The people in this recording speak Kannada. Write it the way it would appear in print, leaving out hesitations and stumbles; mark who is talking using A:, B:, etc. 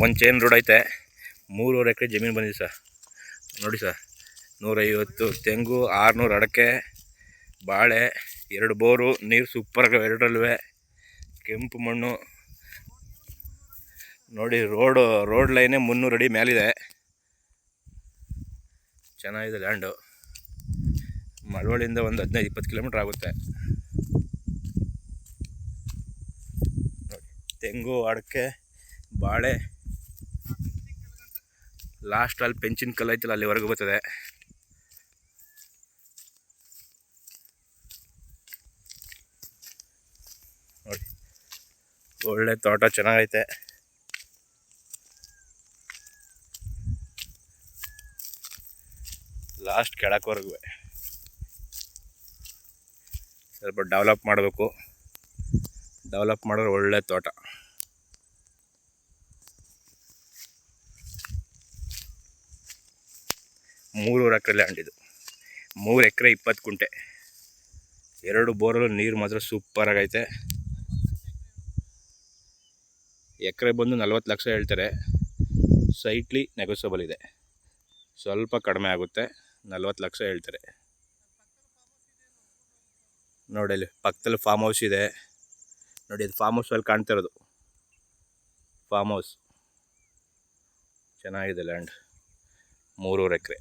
A: ಒಂದು ಚೈನ್ ರೋಡ್ ಐತೆ, 3 ಎಕರೆ ಜಮೀನು ಬಂದಿದೆ ಸರ್. ನೋಡಿ ಸರ್, 150 ತೆಂಗು, 600 ಅಡಕೆ, ಬಾಳೆ, 2 ಬೋರು, ನೀರು ಸೂಪರಾಗಿ ಎರಡರಲ್ಲೂ ಕೆಂಪು ಮಣ್ಣು. ನೋಡಿ ರೋಡ್ ಲೈನೇ 300 ಅಡಿ ಮೇಲಿದೆ. ಚೆನ್ನಾಗಿದೆ ಲ್ಯಾಂಡು. ಮಳವಳ್ಳಿಯಿಂದ ಒಂದು 15-20 ಕಿಲೋಮೀಟ್ರ್ ಆಗುತ್ತೆ. ನೋಡಿ, ತೆಂಗು, ಅಡಕೆ, ಬಾಳೆ, ಲಾಸ್ಟಲ್ಲಿ ಪೆಂಚಿನ ಕಲ್ಲು ಐತಲ್ಲ ಅಲ್ಲಿವರೆಗೂ ಬರ್ತದೆ. ನೋಡಿ, ಒಳ್ಳೆ ತೋಟ ಚೆನ್ನಾಗೈತೆ. ಲಾಸ್ಟ್ ಕೆಳಕವರೆಗೂ ಸ್ವಲ್ಪ ಡೆವಲಪ್ ಮಾಡಬೇಕು. ಡೆವಲಪ್ ಮಾಡಿದ್ರೆ ಒಳ್ಳೆ ತೋಟ. ಮೂರೂವರೆ ಎಕರೆ ಲ್ಯಾಂಡ್ ಇದು. 3 ಎಕರೆ 20 ಕುಂಟೆ, 2 ಬೋರಲ್ಲೂ ನೀರು ಮಾತ್ರ ಸೂಪರಾಗೈತೆ. ಎಕರೆ ಬಂದು 40 ಲಕ್ಷ ಹೇಳ್ತಾರೆ. ಸೈಟ್ಲಿ ನೆಗೋಸಬಲ್ ಇದೆ, ಸ್ವಲ್ಪ ಕಡಿಮೆ ಆಗುತ್ತೆ. 40 ಲಕ್ಷ ಹೇಳ್ತಾರೆ. ನೋಡಿ, ಅಲ್ಲಿ ಪಕ್ಕದಲ್ಲಿ ಫಾರ್ಮ್ ಹೌಸ್ ಇದೆ. ನೋಡಿ, ಅದು ಫಾರ್ಮ್ ಹೌಸ್ ಅಲ್ಲಿ ಕಾಣ್ತಾ ಇರೋದು ಫಾರ್ಮ್ ಹೌಸ್. ಚೆನ್ನಾಗಿದೆ ಲ್ಯಾಂಡ್, 3 ಎಕರೆ.